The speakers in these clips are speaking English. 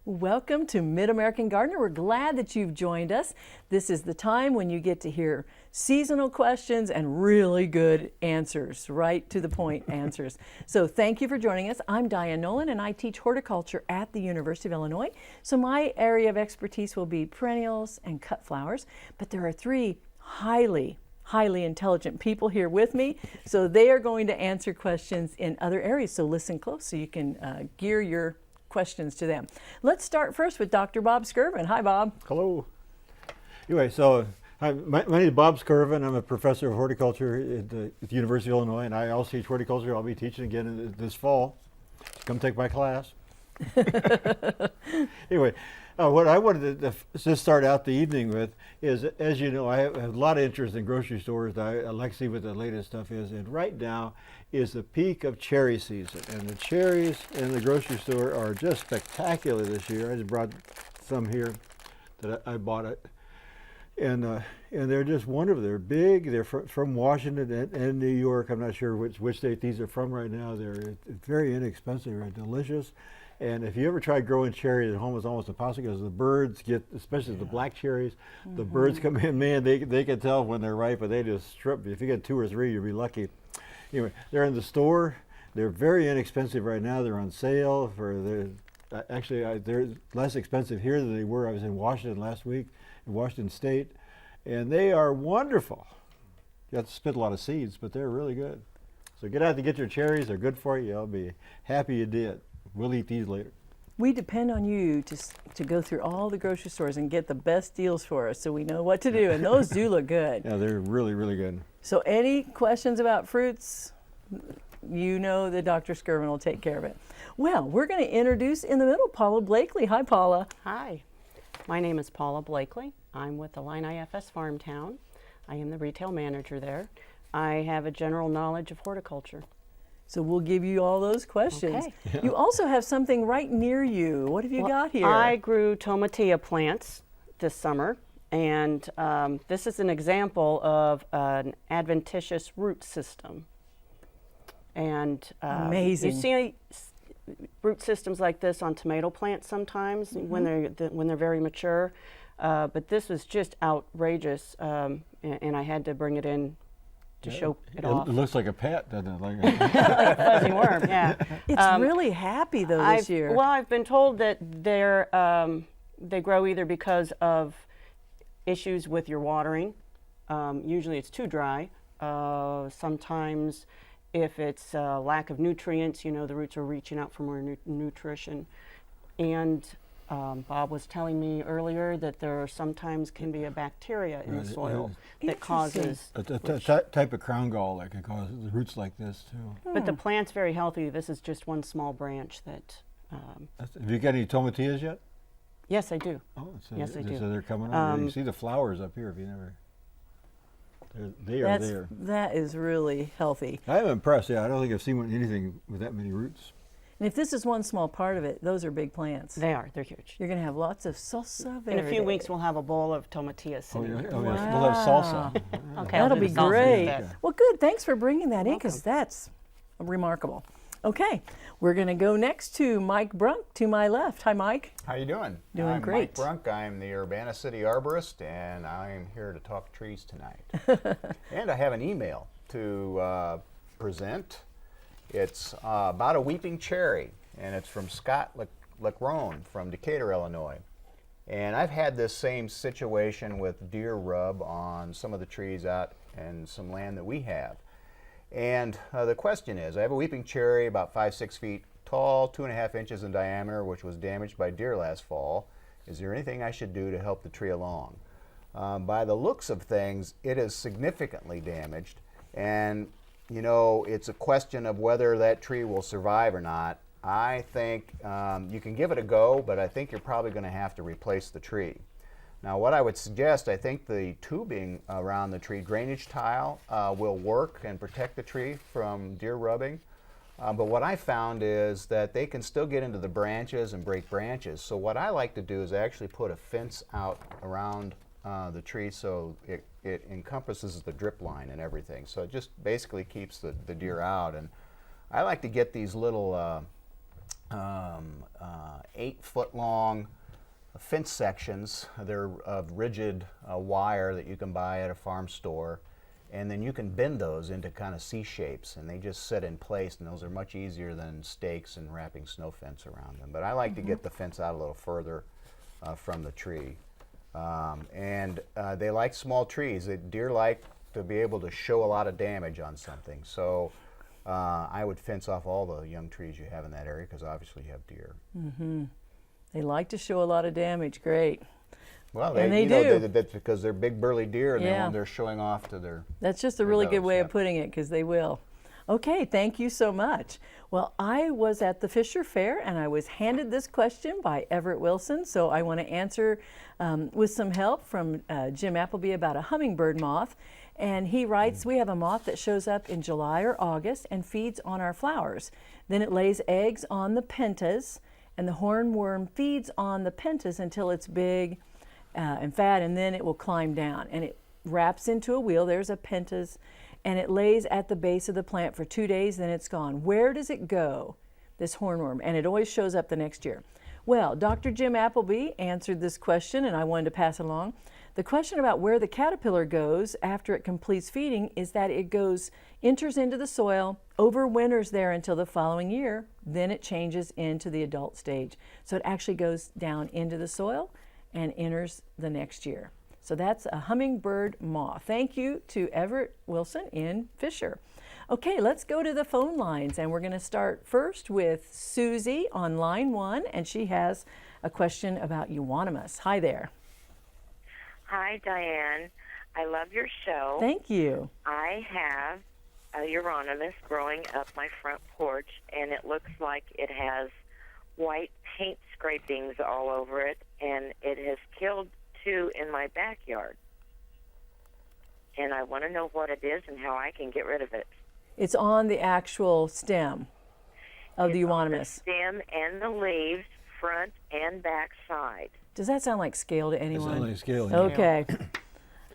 Welcome to Mid-American Gardener. We're glad that you've joined us. This is the time when you get to hear seasonal questions and really good answers, right to the point answers. So thank you for joining us. I'm Diane Nolan and I teach horticulture at the University of Illinois. So my area of expertise will be perennials and cut flowers, but there are three highly intelligent people here with me. So they are going to answer questions in other areas. So listen close so you can gear your questions to them. Let's start first with Dr. Bob Skirvin. Hi, Bob. Hello. Anyway, so my name is Bob Skirvin. I'm a professor of horticulture at the University of Illinois, and I also teach horticulture. I'll be teaching again this fall. Come take my class. Anyway, what I wanted to just start out the evening with is, as you know, I have a lot of interest in grocery stores. I like to see what the latest stuff is, and right now is the peak of cherry season, and the cherries in the grocery store are just spectacular this year. I just brought some here that I bought it, and they're just wonderful. They're big. They're from Washington and New York. I'm not sure which state these are from right now. They're very inexpensive and delicious. And if you ever tried growing cherries at home, it's almost impossible because the birds get, especially the black cherries, the birds come in, man, they can tell when they're ripe, but they just strip you. If you get 2 or 3, you'll be lucky. Anyway, they're in the store. They're very inexpensive right now. They're on sale actually they're less expensive here than they were. I was in Washington last week, in Washington State, and they are wonderful. You have to spit a lot of seeds, but they're really good. So get out to get your cherries. They're good for you. I'll be happy you did. We'll eat these later. We depend on you to go through all the grocery stores and get the best deals for us so we know what to do, and those do look good. Yeah, they're really, really good. So any questions about fruits, you know that Dr. Skirvin will take care of it. Well, we're going to introduce in the middle Paula Blakely. Hi, Paula. Hi, my name is Paula Blakely. I'm with Illini FS Farmtown. I am the retail manager there. I have a general knowledge of horticulture. So we'll give you all those questions. Okay. Yeah. You also have something right near you. What have you got here? I grew tomatillo plants this summer, and this is an example of an adventitious root system. And Amazing. You see root systems like this on tomato plants sometimes when they're very mature, but this was just outrageous, and I had to bring it in to show it off. It looks like a pet, doesn't it? Like a fuzzy worm, yeah. It's really happy though this year. Well, I've been told that they grow either because of issues with your watering. Usually it's too dry. Sometimes if it's lack of nutrients, you know, the roots are reaching out for more nutrition. And Bob was telling me earlier that there sometimes can be a bacteria in the soil that causes a type of crown gall that can cause the roots like this too. But the plant's very healthy. This is just one small branch that. Have you got any tomatillas yet? Yes, I do. Oh, yes, I do. So they're coming on. You see the flowers up here. If you never, they are there. That is really healthy. I'm impressed. Yeah, I don't think I've seen anything with that many roots. And if this is one small part of it, those are big plants. They are. They're huge. You're going to have lots of salsa In a few weeks, we'll have a bowl of tomatillas Oh, sitting yeah. here. Oh, yes. We'll have salsa. Okay, That'll I'll be do the salsa great. instead. Well, good. Thanks for bringing that in because that's remarkable. Okay, we're going to go next to Mike Brunk to my left. Hi, Mike. How you doing? Doing I'm great. Mike Brunk. I'm the Urbana City Arborist, and I'm here to talk trees tonight. And I have an email to present. It's about a weeping cherry, and it's from Scott Lecrone from Decatur, Illinois. And I've had this same situation with deer rub on some of the trees out in some land that we have. And the question is, I have a weeping cherry about 5-6 feet tall, 2.5 inches in diameter, which was damaged by deer last fall. Is there anything I should do to help the tree along? By the looks of things, it is significantly damaged, and you know, it's a question of whether that tree will survive or not. I think you can give it a go, but I think you're probably going to have to replace the tree. Now, what I would suggest, I think the tubing around the tree, drainage tile, will work and protect the tree from deer rubbing. But what I found is that they can still get into the branches and break branches. So what I like to do is actually put a fence out around the tree so it encompasses the drip line and everything. So it just basically keeps the deer out. And I like to get these little 8-foot long fence sections. They're of rigid wire that you can buy at a farm store, and then you can bend those into kind of C shapes, and they just sit in place, and those are much easier than stakes and wrapping snow fence around them. But I like to get the fence out a little further from the tree. And they like small trees. Deer like to be able to show a lot of damage on something. So I would fence off all the young trees you have in that area, because obviously you have deer. They like to show a lot of damage. Great. Well, And they you know, do. that's because they're big burly deer, and Yeah. they're showing off to their. That's just a Their really good nose, way yeah. of putting it, because they will. Okay, thank you so much. Well, I was at the Fisher Fair and I was handed this question by Everett Wilson, so I want to answer with some help from Jim Appleby about a hummingbird moth. And he writes, we have a moth that shows up in July or August and feeds on our flowers. Then it lays eggs on the pentas, and the hornworm feeds on the pentas until it's big and fat, and then it will climb down. And it wraps into a wheel, there's a pentas, and it lays at the base of the plant for 2 days, then it's gone. Where does it go, this hornworm? And it always shows up the next year. Well, Dr. Jim Appleby answered this question, and I wanted to pass it along. The question about where the caterpillar goes after it completes feeding is that it enters into the soil, overwinters there until the following year, then it changes into the adult stage. So it actually goes down into the soil and enters the next year. So that's a hummingbird moth. Thank you to Everett Wilson in Fisher. Okay, let's go to the phone lines, and we're going to start first with Susie on line 1, and she has a question about euonymus. Hi there. Hi, Diane. I love your show. Thank you. I have a Euonymus growing up my front porch, and it looks like it has white paint scrapings all over it, and it has killed 2 in my backyard. And I want to know what it is and how I can get rid of it. It's on the actual stem of the It's on the euonymus. stem and the leaves, front and back side. Does that sound like scale to It's anyone? only scaling. Okay.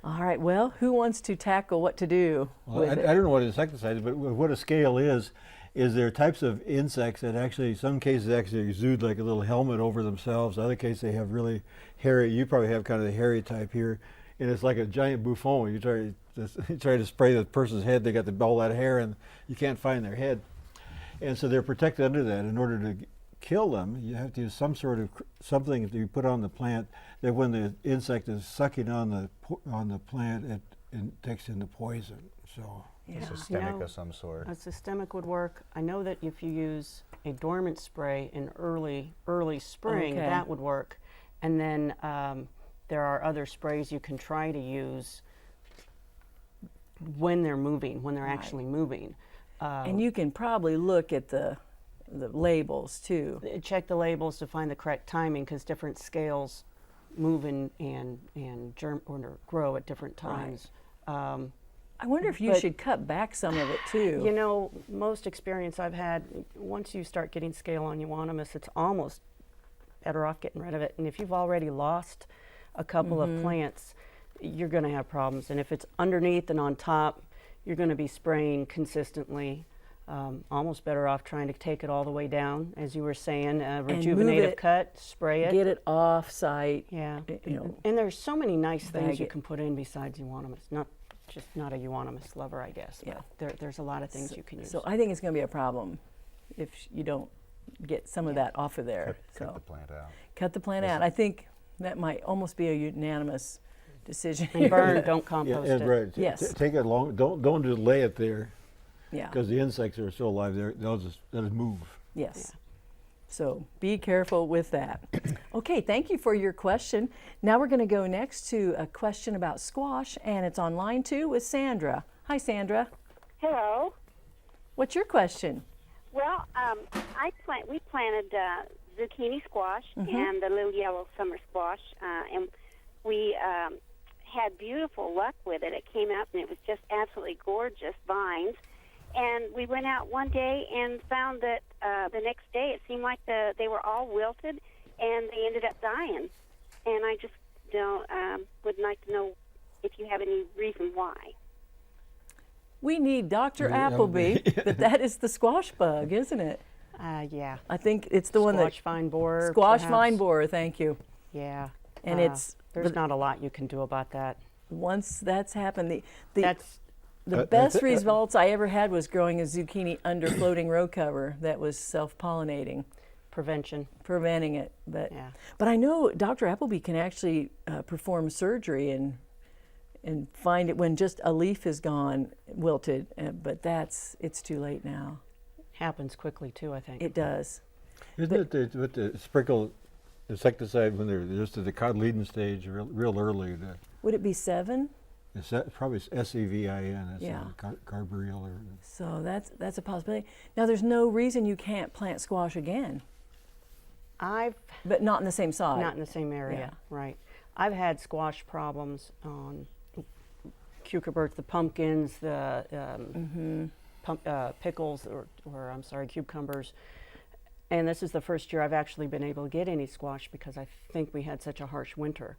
All right. Well, who wants to tackle what to do Well, with I it? don't know what insecticide is, but what a scale is there are types of insects that actually, some cases actually exude like a little helmet over themselves. Other cases they have really hairy, you probably have kind of the hairy type here, and it's like a giant buffon. You try to spray the person's head, they got all that hair and you can't find their head. And so they're protected under that. In order to kill them, you have to use some sort of something that you put on the plant that when the insect is sucking on the plant, it takes in the poison. So Yeah, Systemic you know, of some sort. a systemic would work. I know that if you use a dormant spray in early spring, Okay. that would work. And then there are other sprays you can try to use when they're moving, when they're actually moving. And you can probably look at the labels too. Check the labels to find the correct timing, because different scales move and germ or grow at different times. I wonder if you But- should cut back some of it too. You know, most experience I've had, once you start getting scale on euonymus, it's almost better off getting rid of it. And if you've already lost a couple of plants, you're going to have problems. And if it's underneath and on top, you're going to be spraying consistently. Almost better off trying to take it all the way down, as you were saying, move rejuvenative it, cut, spray it. Get it off site. Yeah, you know, and there's so many nice bag things you it. can put in besides euonymus. Not a euonymus lover, I guess. Yeah. But there's a lot of things you can use. So I think it's going to be a problem if you don't get some of that off of there. Cut the So plant out. cut the plant out. I think that might almost be a unanimous decision. And burn, don't yeah, compost and it. right. Yes. Take it long. Don't just lay it there Yeah. because the insects are still alive. They'll just move. Yes. So be careful with that. Okay, thank you for your question. Now we're going to go next to a question about squash, and it's on line 2 with Sandra. Hi, Sandra. Hello. What's your question? Well, we planted zucchini squash and the little yellow summer squash, and we had beautiful luck with it. It came up and it was just absolutely gorgeous vines. And we went out one day and found that the next day it seemed like they were all wilted and they ended up dying. And I just would like to know if you have any reason why. We need Dr. Yeah, Appleby, but that is the squash bug, isn't it? Yeah. I think it's the one that Squash vine borer. squash perhaps. vine borer. Thank you. Yeah. And it's there's but not a lot you can do about that. once that's happened, the That's the best results I ever had was growing a zucchini under floating row cover that was self-pollinating, prevention. preventing it. Yeah. But I know Dr. Appleby can actually perform surgery and find it when just a leaf is gone, wilted. But it's too late now. Happens quickly too, I think. It does. Isn't it with the sprinkle insecticide when they're just at the cotyledon stage, real early? Would it be 7? It's probably SEVIN. It's Yeah. carbaryl or. So that's a possibility. Now there's no reason you can't plant squash again, but not in the same sod. Not in the same area, Yeah. right. I've had squash problems on cucurbits, the pumpkins, the pickles, or I'm sorry, cucumbers. And this is the first year I've actually been able to get any squash because I think we had such a harsh winter.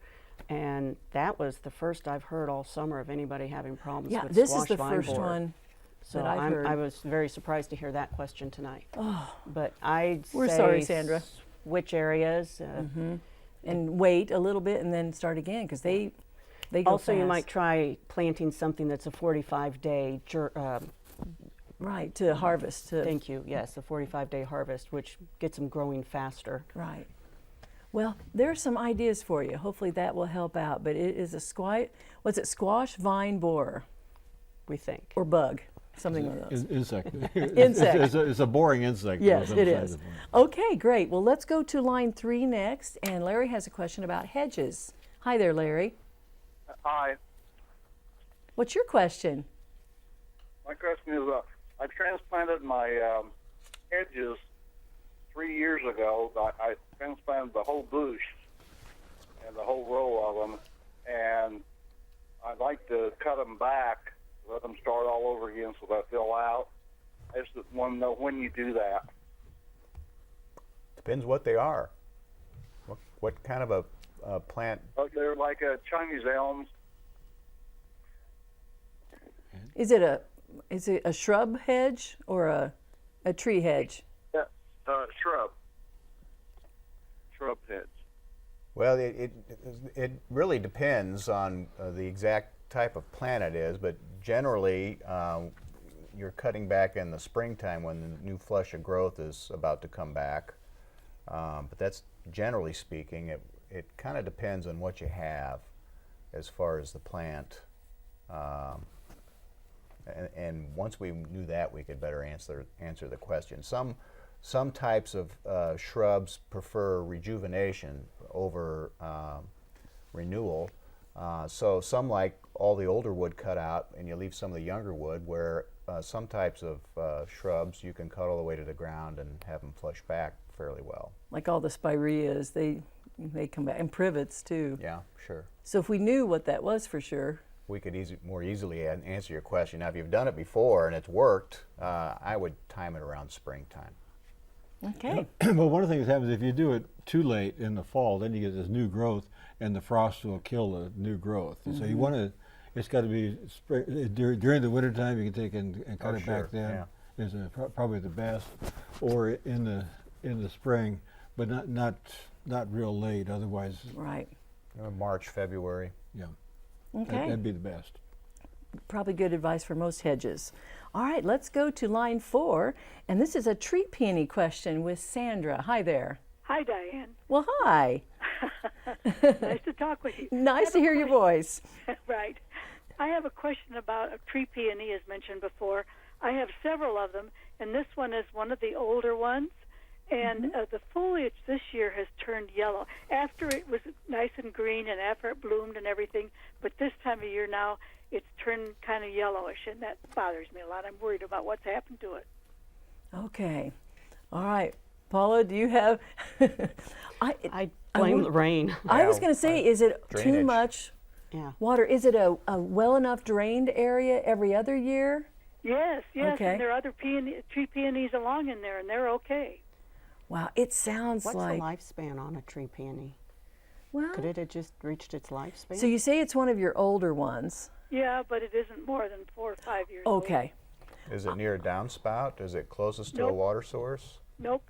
And that was the first I've heard all summer of anybody having problems Yeah, with this squash is the vine first borer. one So that I've heard. I was very surprised to hear that question tonight. But I'd We're say sorry, Sandra. Which areas? And wait a little bit and then start again because they go Also, you fast. might try planting something that's a 45-day, right to harvest. thank you, yes, a 45-day harvest, which gets them growing faster. Right. Well, there are some ideas for you. Hopefully that will help out. But it is a squash vine borer We think. or bug, something like those. Insect. Insect. It's a boring insect. Yes, on it some is. side of Okay, great. Well, let's go to line 3 next. And Larry has a question about hedges. Hi there, Larry. Hi. What's your question? My question is, I transplanted my hedges 3 years ago. I transplanted the whole bush and the whole row of them, and I'd like to cut them back, let them start all over again so they fill out. I just want to know when you do that. Depends what they are. What kind of a plant? They're like Chinese elms. Is it a shrub hedge or a tree hedge? Yeah, shrub heads. Well, it really depends on the exact type of plant it is, but generally you're cutting back in the springtime when the new flush of growth is about to come back. But that's generally speaking. It kind of depends on what you have as far as the plant. And once we knew that, we could better answer the question. Some types of shrubs prefer rejuvenation over renewal. So some like all the older wood cut out and you leave some of the younger wood, where some types of shrubs you can cut all the way to the ground and have them flush back fairly well. Like all the spireas, they come back, and privets too. Yeah, sure. So if we knew what that was for sure. We could more easily answer your question. Now, if you've done it before and it's worked, I would time it around springtime. Okay. Well, one of the things that happens if you do it too late in the fall, then you get this new growth, and the frost will kill the new growth. And so you want to, it's got to be during the wintertime. You can take and cut it back then. Yeah. Is probably the best, or in the spring, but not real late. Otherwise, Right. March, February. yeah, Okay. that'd be the best. Probably good advice for most hedges. All right, let's go to line 4. And this is a tree peony question with Sandra. Hi there. Hi, Diane. Well, hi. Nice to talk with you. Nice to hear your voice. Right. I have a question about a tree peony, as mentioned before. I have several of them, and this one is one of the older ones. And the foliage this year has turned yellow. After it was nice and green and after it bloomed and everything, but this time of year now, it's turned kind of yellowish, and that bothers me a lot. I'm worried about what's happened to it. Okay. All right. Paula, do you have... I blame the rain. I was going to say, is it too Drainage. much Yeah. water? Is it a well enough drained area every other year? Yes, Okay. and there are other tree peonies along in there, and they're okay. Wow, it sounds What's like... the lifespan on a tree peony? Well, Could it have just reached its lifespan? so you say it's one of your older ones. Yeah, but it isn't more than 4 or 5 years old. Okay. Is it near a downspout? Is it closest to a Nope. water source? Nope.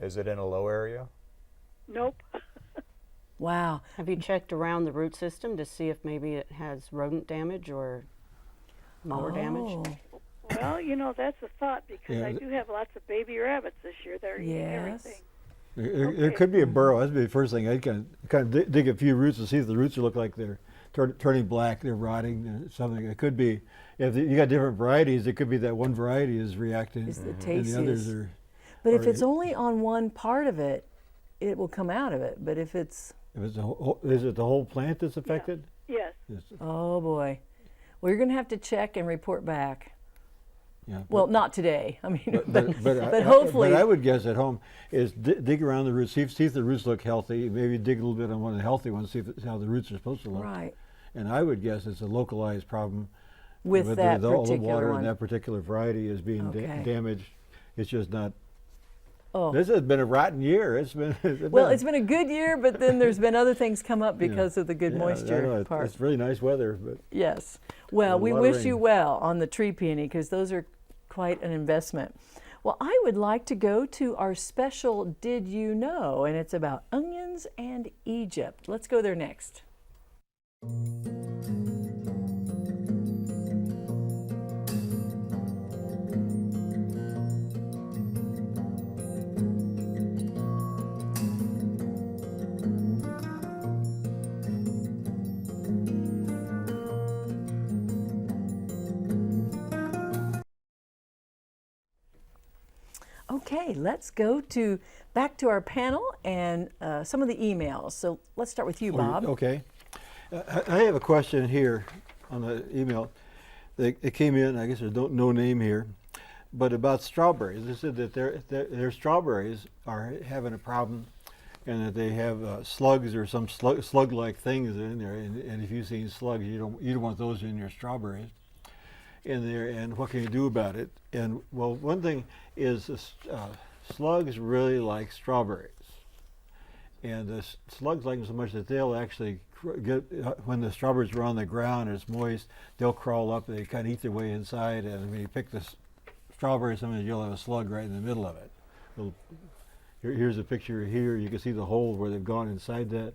Is it in a low area? Nope. Wow. Have you checked around the root system to see if maybe it has rodent damage or mower damage? Oh, Well, you know, that's a thought because Yeah, I do have lots of baby rabbits this year that are eating Yes. everything. There could be a burrow. That'd be the first thing. I'd kind of dig a few roots to see if the roots look like they're turning black, they're rotting, something. It could be, if you got different varieties, it could be that one variety is reacting, Is the and the others tastiest. are. But if Or it's only on one part of it, it will come out of it. But if it's, If it's is it the whole plant that's affected? Yes. Yes. oh boy, well, you're going to have to check and report back. Yeah. Well, not today. I mean, but I- hopefully. But I would guess at home is dig around the roots, see if the roots look healthy. Maybe dig a little bit on one of the healthy ones, see how the roots are supposed to look. Right. And I would guess it's a localized problem With that all the particular water one. in that particular variety is being Okay. damaged. It's just not. Oh. This has been a rotten year. It's been. Well, it's been a good year, but then there's been other things come up Yeah. because of the good Yeah, I moisture know, part. it's really nice weather, but Yes. Well, a we lot of wish you rain. well on the tree peony because those are quite an investment. Well, I would like to go to our special Did You Know? And it's about onions and Egypt. Let's go there next. Okay, let's go back to our panel and some of the emails. So let's start with you, Bob. Okay. I have a question here on the email. It came in. I guess there's no name here, but about strawberries. They said that their strawberries are having a problem, and that they have slugs or some slug-like things in there. And if you've seen slugs, you don't want those in your strawberries. And what can you do about it? And well, one thing is slugs really like strawberries, and the slugs like them so much that they'll actually get when the strawberries are on the ground and it's moist, they'll crawl up. They kind of eat their way inside, and when you pick the strawberry, sometimes you'll have a slug right in the middle of it. Here's a picture here. You can see the hole where they've gone inside that,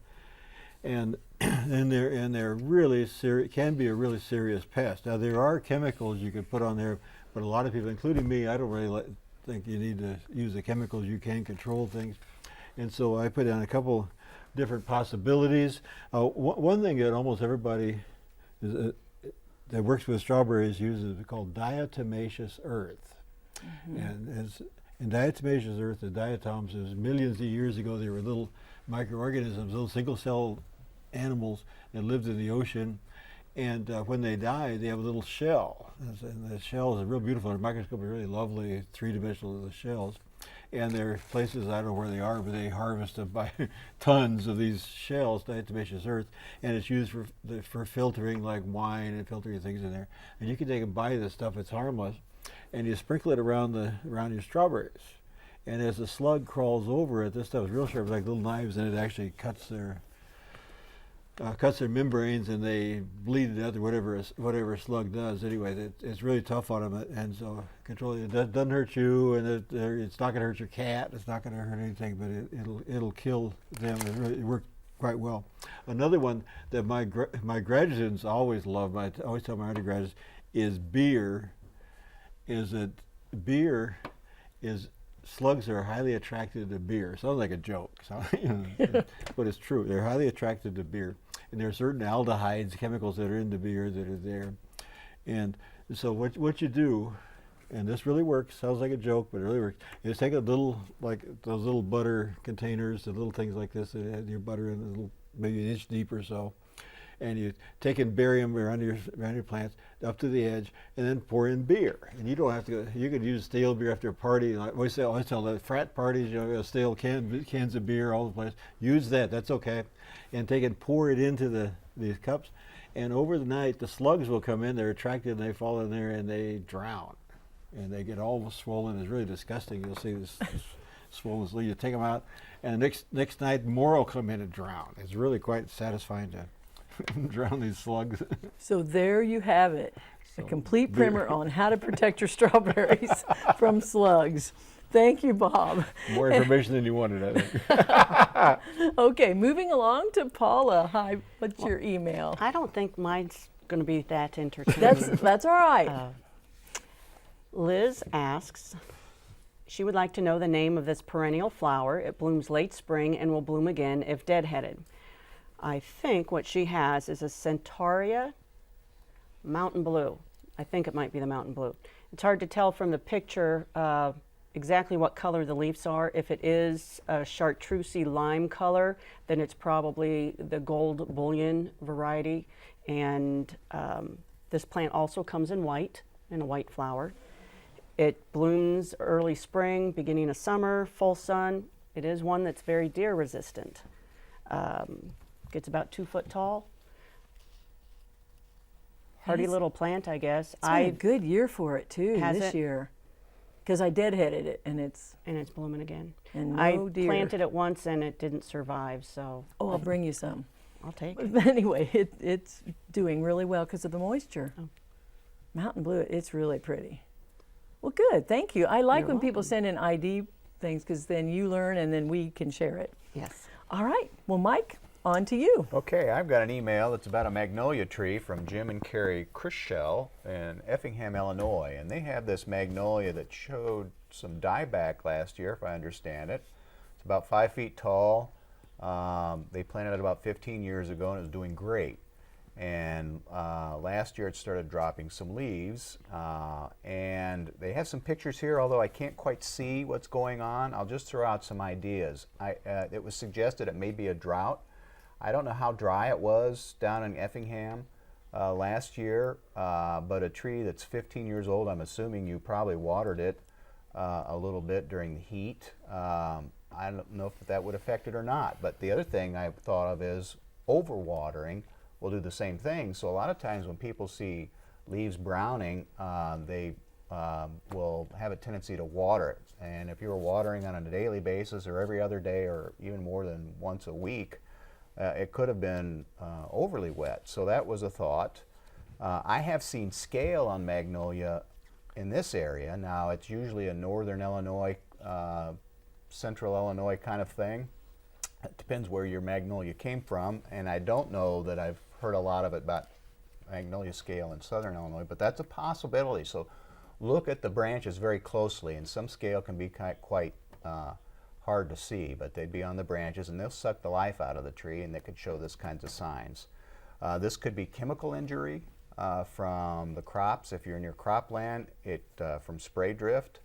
and they're really can be a really serious pest. Now there are chemicals you could put on there, but a lot of people, including me, I don't really think you need to use the chemicals. You can control things, and so I put down a couple different possibilities. One thing that almost everybody that works with strawberries uses is called diatomaceous earth, and in diatomaceous earth, the diatoms, is millions of years ago, they were little microorganisms, little single-cell animals that lived in the ocean, and when they die, they have a little shell, and the shells are real beautiful. The microscope is really lovely, three-dimensional shells, and there are places, I don't know where they are, but they harvest them by tons of these shells, diatomaceous earth, and it's used for filtering like wine and filtering things in there. And you can take and buy this stuff, it's harmless, and you sprinkle it around your strawberries. And as the slug crawls over it, this stuff is real sharp, like little knives, and it actually cuts their membranes, and they bleed it out, or whatever a slug does. Anyway, it's really tough on them, and so control it. It doesn't hurt you, and it's not going to hurt your cat. It's not going to hurt anything, but it'll kill them. It worked quite well. Another one that my graduate students always love, I always tell my undergraduates, is beer. Slugs are highly attracted to beer. Sounds like a joke, but it's true. They're highly attracted to beer, and there are certain aldehydes, chemicals that are in the beer that are there. And so what you do, and this really works. Sounds like a joke, but it really works. Is take a little, like those little butter containers, the little things like this that have your butter in, a little, maybe an inch deep or so. And you take and bury them around your plants up to the edge, and then pour in beer. And you don't have to. You could use stale beer after a party. I always tell the frat parties, stale cans of beer all the place. Use that. That's okay. And take and pour it into these cups. And over the night, the slugs will come in. They're attracted, and they fall in there, and they drown, and they get all swollen. It's really disgusting. You'll see this swollen slug. You take them out, and the next night more will come in and drown. It's really quite satisfying to drown these slugs. So there you have it, a So, complete beer. primer on how to protect your strawberries from slugs. Thank you, Bob. More information than you wanted, I think. Okay, moving along to Paula. Hi, what's your email? I don't think mine's going to be that entertaining. That's all right. Liz asks, she would like to know the name of this perennial flower. It blooms late spring and will bloom again if deadheaded. I think what she has is a Centaurea Mountain Blue. I think it might be the Mountain Blue. It's hard to tell from the picture exactly what color the leaves are. If it is a chartreusey lime color, then it's probably the gold bullion variety. And this plant also comes in white, in a white flower. It blooms early spring, beginning of summer, full sun. It is one that's very deer resistant. Gets about 2 foot tall. Hardy little plant, I guess. It's been a good year for it too Has this it? year, because I deadheaded it and it's blooming again. and I no deer. planted it once and it didn't survive, so Oh, I'll bring you some. I'll take it. But anyway, it's doing really well because of the moisture. Oh. Mountain Blue, it's really pretty. Well, good. Thank you. I like You're when people welcome. send in ID things because then you learn and then we can share it. Yes. All right. Well, Mike, on to you. Okay, I've got an email that's about a magnolia tree from Jim and Carrie Chrishell in Effingham, Illinois. And they have this magnolia that showed some dieback last year, if I understand it. It's about 5 feet tall. They planted it about 15 years ago and it was doing great. And last year it started dropping some leaves. And they have some pictures here, although I can't quite see what's going on. I'll just throw out some ideas. It was suggested it may be a drought. I don't know how dry it was down in Effingham last year, but a tree that's 15 years old, I'm assuming you probably watered it a little bit during the heat. I don't know if that would affect it or not, but the other thing I've thought of is overwatering will do the same thing. So a lot of times when people see leaves browning, they will have a tendency to water it. And if you're watering on a daily basis or every other day or even more than once a week, it could have been overly wet. So that was a thought. I have seen scale on magnolia in this area. Now it's usually a northern Illinois, central Illinois kind of thing. It depends where your magnolia came from, and I don't know that I've heard a lot of it about magnolia scale in southern Illinois, but that's a possibility. So look at the branches very closely, and some scale can be quite hard to see, but they'd be on the branches and they'll suck the life out of the tree, and they could show this kinds of signs. This could be chemical injury from the crops. If you're near cropland, from spray drift.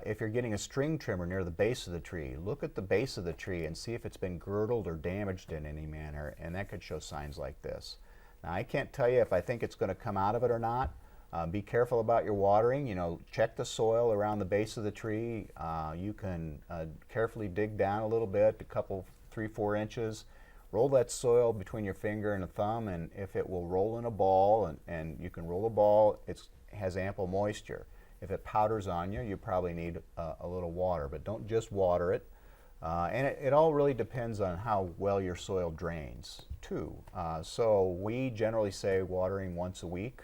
If you're getting a string trimmer near the base of the tree, look at the base of the tree and see if it's been girdled or damaged in any manner, and that could show signs like this. Now, I can't tell you if I think it's going to come out of it or not. Be careful about your watering. You know, check the soil around the base of the tree. You can carefully dig down a little bit, a couple, 3-4 inches. Roll that soil between your finger and a thumb, and if it will roll in a ball, and you can roll a ball, it has ample moisture. If it powders on you, you probably need a little water, but don't just water it. And it all really depends on how well your soil drains, too. So we generally say watering once a week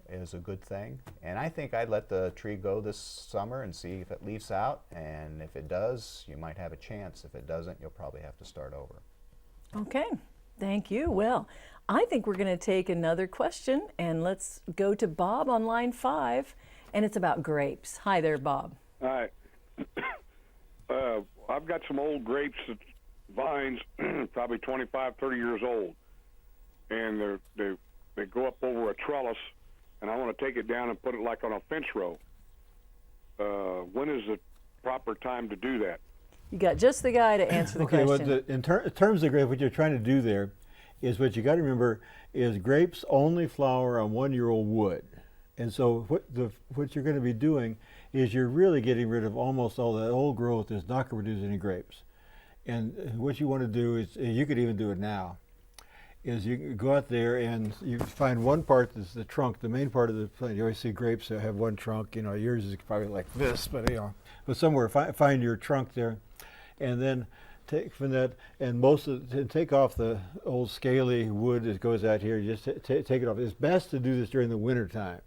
is a good thing. And I think I'd let the tree go this summer and see if it leaves out. And if it does, you might have a chance. If it doesn't, you'll probably have to start over. Okay, thank you. Well, I think we're going to take another question, and let's go to Bob on line 5, and it's about grapes. Hi there, Bob. Hi. I've got some old grapes, vines, probably 25, 30 years old, and they go up over a trellis, and I want to take it down and put it like on a fence row. When is the proper time to do that? You got just the guy to answer the Okay, well, question. in terms of grape, what you're trying to do there is what you got to remember is grapes only flower on 1-year-old wood. And so what you're going to be doing is you're really getting rid of almost all that old growth that's not going to produce any grapes. And what you want to do is, you could even do it now, is you go out there and you find one part that's the trunk, the main part of the plant. You always see grapes that have one trunk. You know, yours is probably like this, but but somewhere find your trunk there, and then take from that, and take off the old scaly wood that goes out here. Just take it off. It's best to do this during the winter time,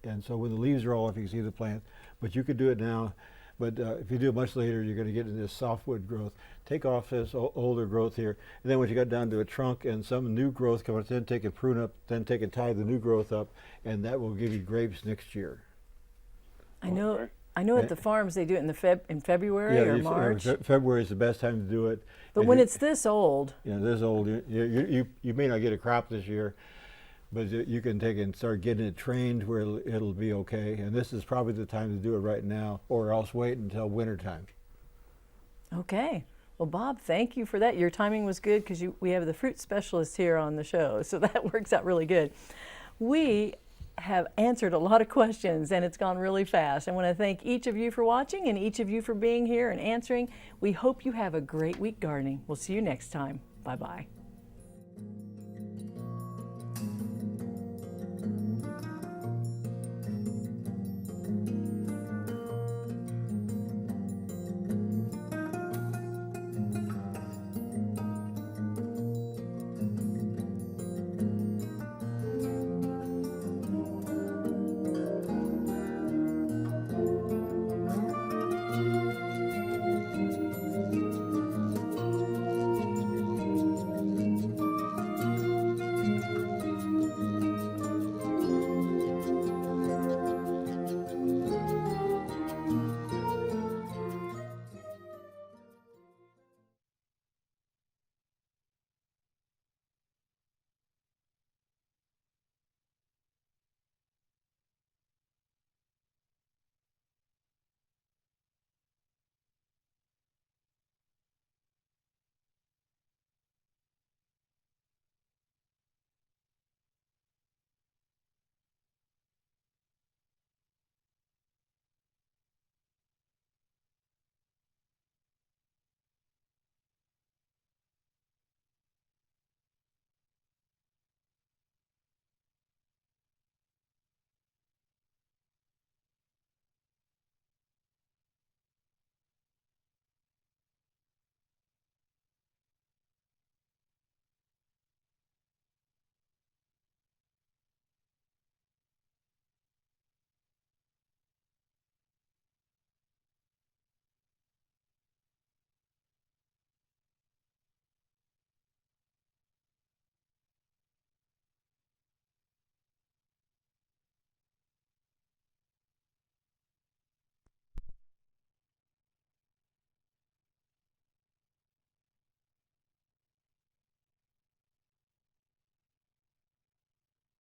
and so when the leaves are all off, you can see the plant. But you could do it now. But if you do it much later, you're going to get into this softwood growth. Take off this older growth here, and then when you got down to a trunk and some new growth comes, then take and prune up, then take and tie the new growth up, and that will give you grapes next year. I know. Okay. I know at the farms they do it in February or March. February is the best time to do it. But And when you- it's this old, this old, you may not get a crop this year, but you can take and start getting it trained where it'll be okay. And this is probably the time to do it right now, or else wait until wintertime. okay. Well, Bob, thank you for that. Your timing was good because we have the fruit specialist here on the show, so that works out really good. We have answered a lot of questions and it's gone really fast. I want to thank each of you for watching and each of you for being here and answering. We hope you have a great week gardening. We'll see you next time. Bye-bye.